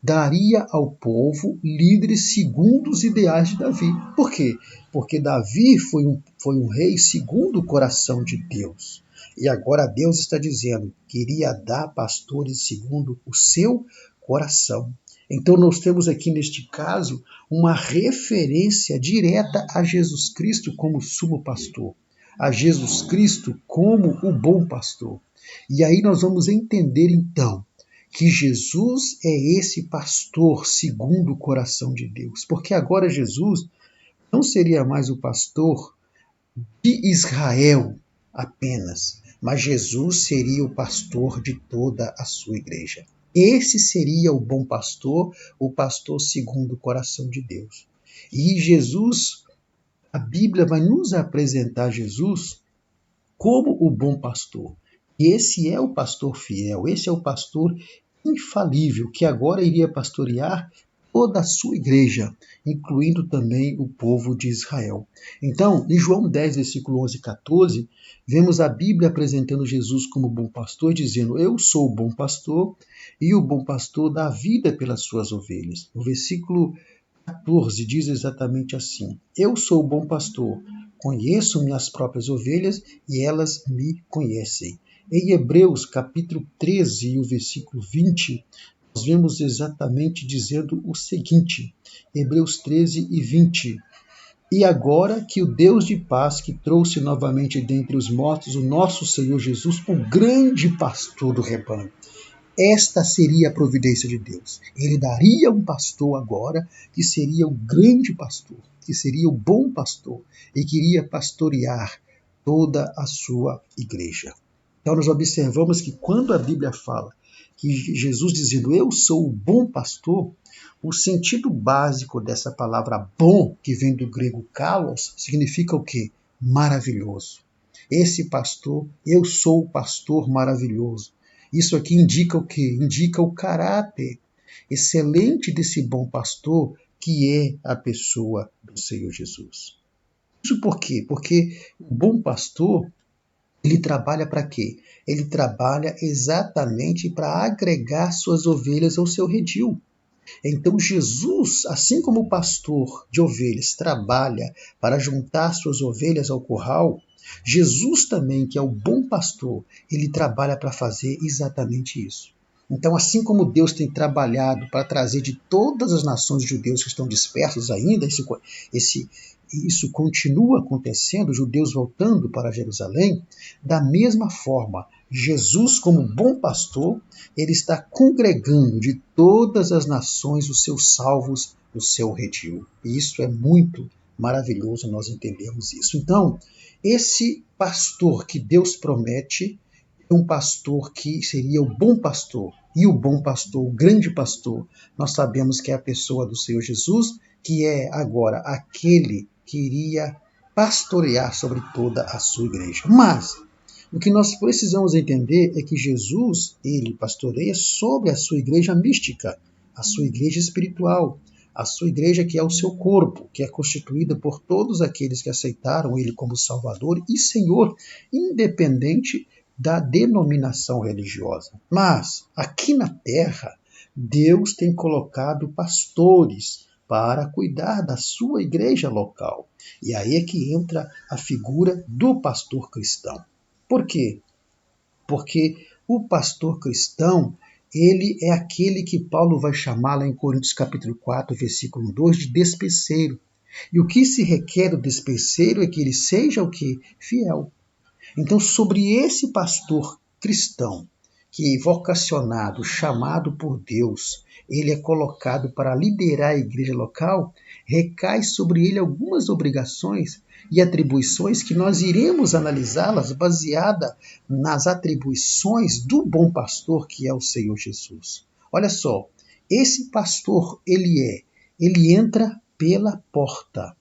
S1: daria ao povo líderes segundo os ideais de Davi. Por quê? Porque Davi foi um rei segundo o coração de Deus. E agora Deus está dizendo que iria dar pastores segundo o seu coração. Então nós temos aqui neste caso uma referência direta a Jesus Cristo como sumo pastor, a Jesus Cristo como o bom pastor. E aí nós vamos entender então que Jesus é esse pastor segundo o coração de Deus, porque agora Jesus não seria mais o pastor de Israel apenas, mas Jesus seria o pastor de toda a sua igreja. Esse seria o bom pastor, o pastor segundo o coração de Deus. E Jesus, a Bíblia vai nos apresentar Jesus como o bom pastor. E esse é o pastor fiel, esse é o pastor infalível, que agora iria pastorear toda a sua igreja, incluindo também o povo de Israel. Então, em João 10, versículo 11 e 14, vemos a Bíblia apresentando Jesus como bom pastor, dizendo: eu sou o bom pastor e o bom pastor dá vida pelas suas ovelhas. No versículo 14 diz exatamente assim: eu sou o bom pastor, conheço minhas próprias ovelhas e elas me conhecem. Em Hebreus capítulo 13 e o versículo 20, nós vemos exatamente dizendo o seguinte, Hebreus 13 e 20. E agora que o Deus de paz, que trouxe novamente dentre os mortos o nosso Senhor Jesus, o grande pastor do rebanho. Esta seria a providência de Deus. Ele daria um pastor agora, que seria o grande pastor, que seria o bom pastor, e que iria pastorear toda a sua igreja. Então nós observamos que quando a Bíblia fala que Jesus dizendo eu sou o bom pastor, o sentido básico dessa palavra bom, que vem do grego kalos, significa o quê? Maravilhoso. Esse pastor, eu sou o pastor maravilhoso. Isso aqui indica o quê? Indica o caráter excelente desse bom pastor, que é a pessoa do Senhor Jesus. Isso por quê? Porque o bom pastor, ele trabalha para quê? Ele trabalha exatamente para agregar suas ovelhas ao seu redil. Então Jesus, assim como o pastor de ovelhas trabalha para juntar suas ovelhas ao curral, Jesus também, que é o bom pastor, ele trabalha para fazer exatamente isso. Então, assim como Deus tem trabalhado para trazer de todas as nações de judeus que estão dispersos ainda, e isso continua acontecendo, judeus voltando para Jerusalém, da mesma forma, Jesus, como bom pastor, ele está congregando de todas as nações os seus salvos no seu redil. E isso é muito maravilhoso, nós entendemos isso. Então, esse pastor que Deus promete é um pastor que seria o bom pastor. E o bom pastor, o grande pastor, nós sabemos que é a pessoa do Senhor Jesus, que é agora aquele que iria pastorear sobre toda a sua igreja. Mas o que nós precisamos entender é que Jesus, ele pastoreia sobre a sua igreja mística, a sua igreja espiritual, a sua igreja que é o seu corpo, que é constituída por todos aqueles que aceitaram ele como Salvador e Senhor, independente da denominação religiosa. Mas, aqui na terra, Deus tem colocado pastores para cuidar da sua igreja local. E aí é que entra a figura do pastor cristão. Por quê? Porque o pastor cristão, ele é aquele que Paulo vai chamar lá em Coríntios capítulo 4, versículo 2, de despeceiro. E o que se requer do despeceiro é que ele seja o quê? Fiel. Então, sobre esse pastor cristão, que é vocacionado, chamado por Deus, ele é colocado para liderar a igreja local, recai sobre ele algumas obrigações e atribuições que nós iremos analisá-las baseada nas atribuições do bom pastor que é o Senhor Jesus. Olha só, esse pastor, ele entra pela porta.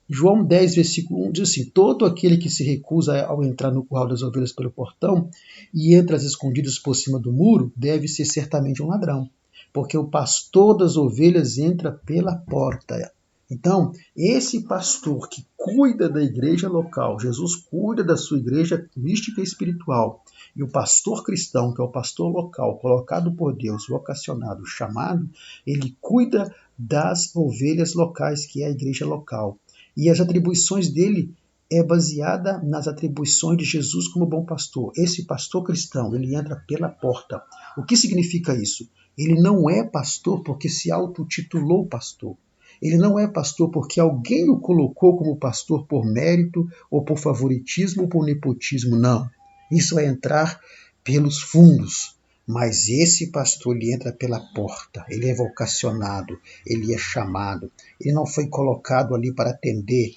S1: João 10, versículo 1 diz assim: todo aquele que se recusa ao entrar no curral das ovelhas pelo portão e entra às escondidas por cima do muro, deve ser certamente um ladrão, porque o pastor das ovelhas entra pela porta. Então, esse pastor que cuida da igreja local, Jesus cuida da sua igreja mística e espiritual, e o pastor cristão, que é o pastor local, colocado por Deus, vocacionado, chamado, ele cuida das ovelhas locais, que é a igreja local. E as atribuições dele é baseada nas atribuições de Jesus como bom pastor. Esse pastor cristão, ele entra pela porta. O que significa isso? Ele não é pastor porque se autotitulou pastor. Ele não é pastor porque alguém o colocou como pastor por mérito, ou por favoritismo, ou por nepotismo. Não. Isso é entrar pelos fundos. Mas esse pastor, ele entra pela porta, ele é vocacionado, ele é chamado. Ele não foi colocado ali para atender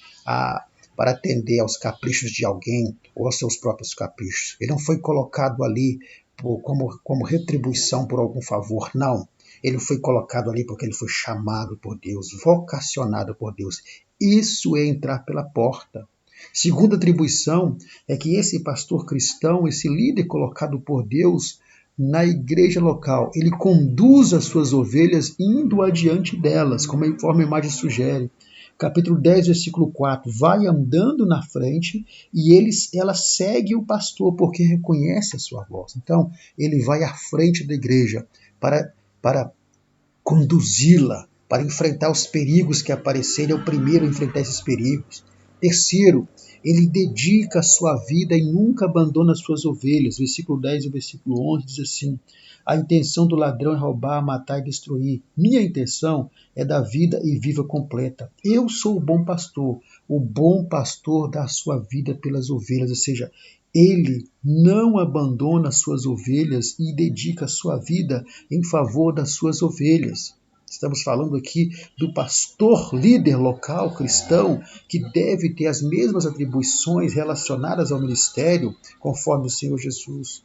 S1: aos caprichos de alguém ou aos seus próprios caprichos. Ele não foi colocado ali como retribuição por algum favor, não. Ele foi colocado ali porque ele foi chamado por Deus, vocacionado por Deus. Isso é entrar pela porta. Segunda atribuição é que esse pastor cristão, esse líder colocado por Deus na igreja local, ele conduz as suas ovelhas indo adiante delas, como a imagem sugere. Capítulo 10, versículo 4, vai andando na frente e ela segue o pastor porque reconhece a sua voz. Então, ele vai à frente da igreja para conduzi-la, para enfrentar os perigos que aparecerem, é o primeiro a enfrentar esses perigos. Terceiro, ele dedica a sua vida e nunca abandona as suas ovelhas. Versículo 10 e versículo 11 diz assim: a intenção do ladrão é roubar, matar e destruir. Minha intenção é dar vida e viva completa. Eu sou o bom pastor dá a sua vida pelas ovelhas, ou seja, ele não abandona as suas ovelhas e dedica a sua vida em favor das suas ovelhas. Estamos falando aqui do pastor líder local cristão que deve ter as mesmas atribuições relacionadas ao ministério, conforme o Senhor Jesus.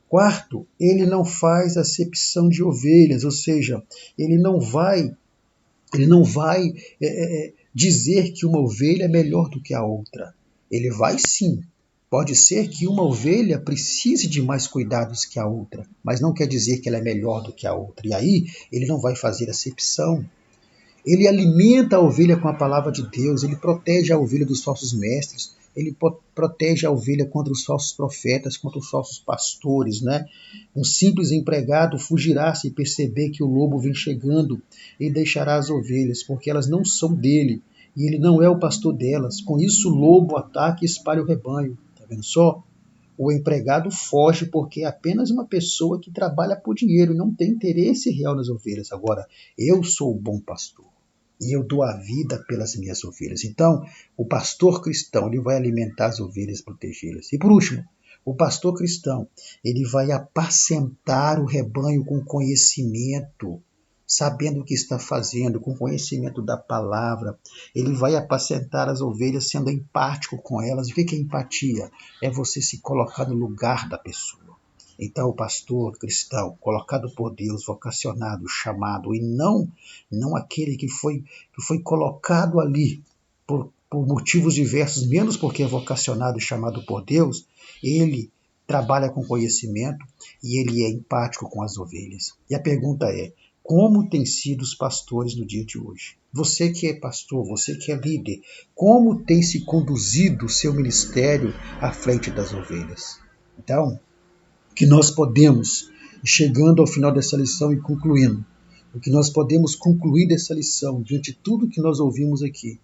S1: Quarto, ele não faz acepção de ovelhas, ou seja, ele não vai dizer que uma ovelha é melhor do que a outra. Ele vai sim. Pode ser que uma ovelha precise de mais cuidados que a outra, mas não quer dizer que ela é melhor do que a outra. E aí, ele não vai fazer acepção. Ele alimenta a ovelha com a palavra de Deus, ele protege a ovelha dos falsos mestres, ele protege a ovelha contra os falsos profetas, contra os falsos pastores, né? Um simples empregado fugirá se perceber que o lobo vem chegando e deixará as ovelhas, porque elas não são dele, e ele não é o pastor delas. Com isso, o lobo ataca e espalha o rebanho. Tá vendo só? O empregado foge porque é apenas uma pessoa que trabalha por dinheiro e não tem interesse real nas ovelhas. Agora, eu sou o bom pastor. e eu dou a vida pelas minhas ovelhas. Então, o pastor cristão, ele vai alimentar as ovelhas, protegê-las. E por último, o pastor cristão, ele vai apacentar o rebanho com conhecimento, sabendo o que está fazendo, com conhecimento da palavra. Ele vai apacentar as ovelhas sendo empático com elas. O que é empatia? É você se colocar no lugar da pessoa. Então, o pastor cristão, colocado por Deus, vocacionado, chamado, e não aquele que foi colocado ali por motivos diversos, menos porque é vocacionado e chamado por Deus, ele trabalha com conhecimento e ele é empático com as ovelhas. E a pergunta é: como têm sido os pastores no dia de hoje? Você que é pastor, você que é líder, como tem se conduzido o seu ministério à frente das ovelhas? Então, que nós podemos, chegando ao final dessa lição e concluindo, o que nós podemos concluir dessa lição, diante de tudo que nós ouvimos aqui,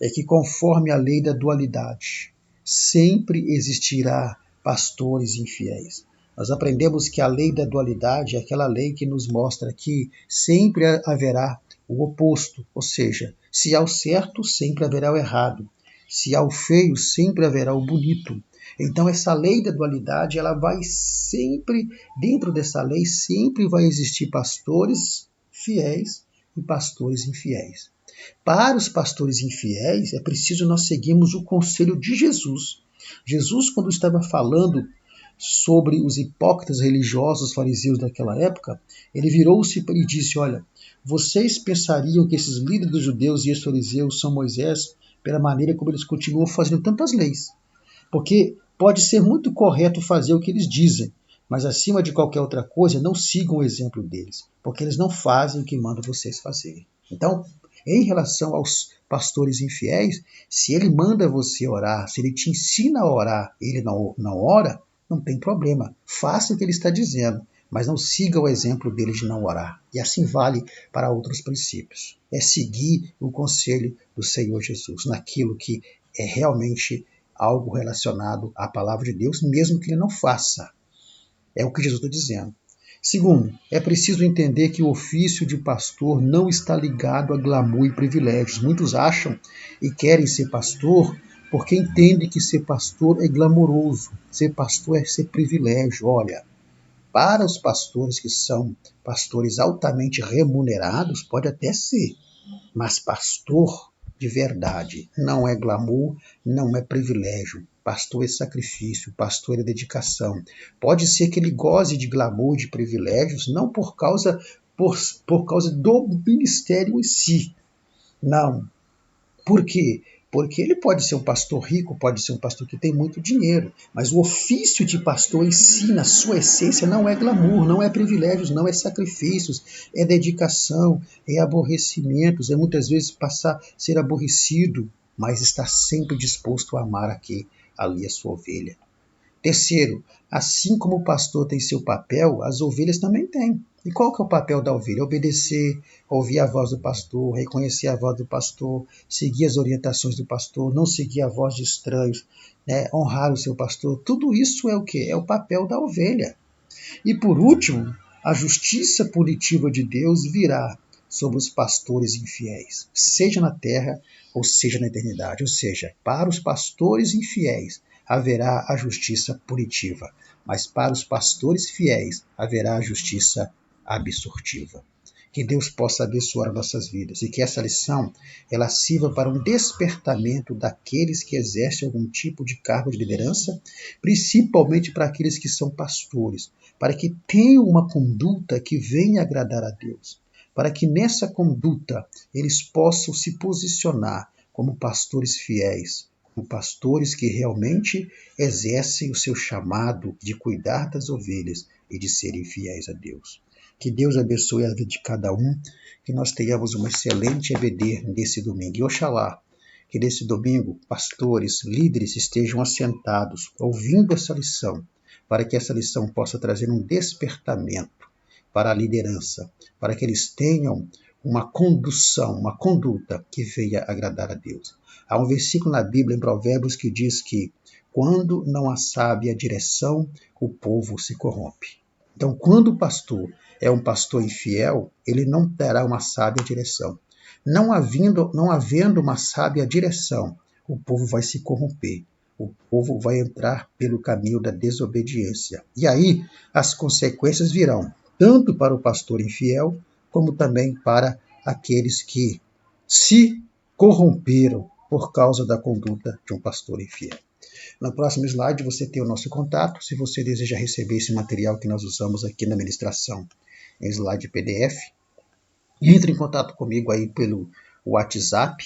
S1: é que conforme a lei da dualidade, sempre existirá pastores infiéis. Nós aprendemos que a lei da dualidade é aquela lei que nos mostra que sempre haverá o oposto, ou seja, se há o certo, sempre haverá o errado. Se há o feio, sempre haverá o bonito. Então essa lei da dualidade, ela vai sempre, dentro dessa lei, sempre vai existir pastores fiéis e pastores infiéis. Para os pastores infiéis, é preciso nós seguirmos o conselho de Jesus. Jesus, quando estava falando sobre os hipócritas religiosos fariseus daquela época, ele virou-se e disse: olha, vocês pensariam que esses líderes dos judeus e os fariseus são Moisés pela maneira como eles continuam fazendo tantas leis. Porque pode ser muito correto fazer o que eles dizem, mas acima de qualquer outra coisa, não sigam o exemplo deles, porque eles não fazem o que mandam vocês fazerem. Então, em relação aos pastores infiéis, se ele manda você orar, se ele te ensina a orar e ele não ora, não tem problema. Faça o que ele está dizendo, mas não siga o exemplo dele de não orar. E assim vale para outros princípios. É seguir o conselho do Senhor Jesus naquilo que é realmente algo relacionado à palavra de Deus, mesmo que ele não faça. É o que Jesus está dizendo. Segundo, é preciso entender que o ofício de pastor não está ligado a glamour e privilégios. Muitos acham e querem ser pastor porque entendem que ser pastor é glamouroso, ser pastor é ser privilégio. Olha, para os pastores que são pastores altamente remunerados, pode até ser, mas pastor de verdade não é glamour, não é privilégio. Pastor é sacrifício, pastor é dedicação. Pode ser que ele goze de glamour, de privilégios, não por causa do ministério em si. Não. Por quê? Porque ele pode ser um pastor rico, pode ser um pastor que tem muito dinheiro, mas o ofício de pastor em si, na sua essência, não é glamour, não é privilégios, não é sacrifícios, é dedicação, é aborrecimentos, é muitas vezes passar a ser aborrecido, mas estar sempre disposto a amar ali a sua ovelha. Terceiro, assim como o pastor tem seu papel, as ovelhas também têm. E qual que é o papel da ovelha? Obedecer, ouvir a voz do pastor, reconhecer a voz do pastor, seguir as orientações do pastor, não seguir a voz de estranhos, né? Honrar o seu pastor. Tudo isso é o quê? É o papel da ovelha. E por último, a justiça punitiva de Deus virá sobre os pastores infiéis, seja na terra ou seja na eternidade. Ou seja, para os pastores infiéis haverá a justiça punitiva, mas para os pastores fiéis haverá a justiça absortiva. Que Deus possa abençoar nossas vidas e que essa lição ela sirva para um despertamento daqueles que exercem algum tipo de cargo de liderança, principalmente para aqueles que são pastores, para que tenham uma conduta que venha agradar a Deus, para que nessa conduta eles possam se posicionar como pastores fiéis, como pastores que realmente exercem o seu chamado de cuidar das ovelhas e de serem fiéis a Deus. Que Deus abençoe a vida de cada um, que nós tenhamos uma excelente EBD nesse domingo. E oxalá que nesse domingo pastores, líderes estejam assentados, ouvindo essa lição, para que essa lição possa trazer um despertamento para a liderança, para que eles tenham uma condução, uma conduta que venha agradar a Deus. Há um versículo na Bíblia, em Provérbios, que diz que quando não há sábia direção, o povo se corrompe. Então, quando o pastor é um pastor infiel, ele não terá uma sábia direção. Não havendo uma sábia direção, o povo vai se corromper. O povo vai entrar pelo caminho da desobediência. E aí as consequências virão, tanto para o pastor infiel, como também para aqueles que se corromperam por causa da conduta de um pastor infiel. No próximo slide você tem o nosso contato. Se você deseja receber esse material que nós usamos aqui na ministração em slide PDF, entre em contato comigo aí pelo WhatsApp,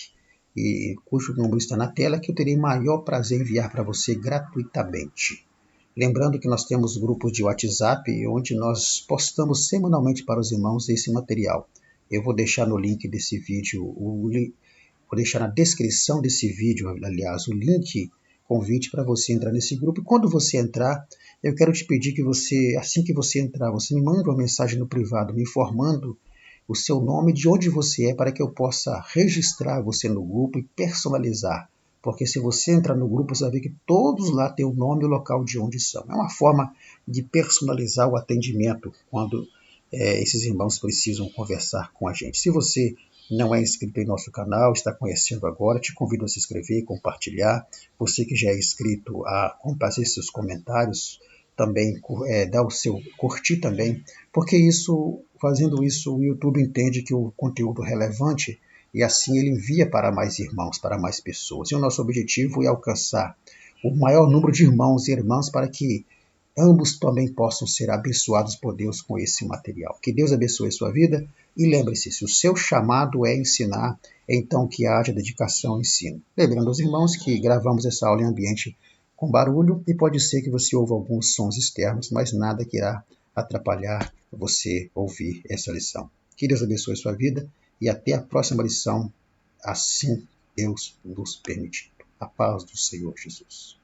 S1: cujo número está na tela, que eu terei maior prazer em enviar para você gratuitamente. Lembrando que nós temos grupos de WhatsApp onde nós postamos semanalmente para os irmãos esse material. Eu vou deixar no link desse vídeo, vou deixar na descrição desse vídeo, aliás, o link, convite para você entrar nesse grupo. E quando você entrar, eu quero te pedir que você, assim que você entrar, você me mande uma mensagem no privado, me informando o seu nome, de onde você é, para que eu possa registrar você no grupo e personalizar. Porque se você entrar no grupo, você vai ver que todos lá têm o nome e o local de onde são. É uma forma de personalizar o atendimento quando esses irmãos precisam conversar com a gente. Se você não é inscrito em nosso canal, está conhecendo agora, te convido a se inscrever, compartilhar. Você que já é inscrito, a fazer seus comentários, também dar o seu curtir também, porque fazendo isso, o YouTube entende que o conteúdo é relevante e assim ele envia para mais irmãos, para mais pessoas. E o nosso objetivo é alcançar o maior número de irmãos e irmãs para que ambos também possam ser abençoados por Deus com esse material. Que Deus abençoe a sua vida e lembre-se, se o seu chamado é ensinar, então que haja dedicação ao ensino. Lembrando aos irmãos que gravamos essa aula em ambiente com barulho e pode ser que você ouva alguns sons externos, mas nada que irá atrapalhar você ouvir essa lição. Que Deus abençoe a sua vida e até a próxima lição, assim Deus nos permitir. A paz do Senhor Jesus.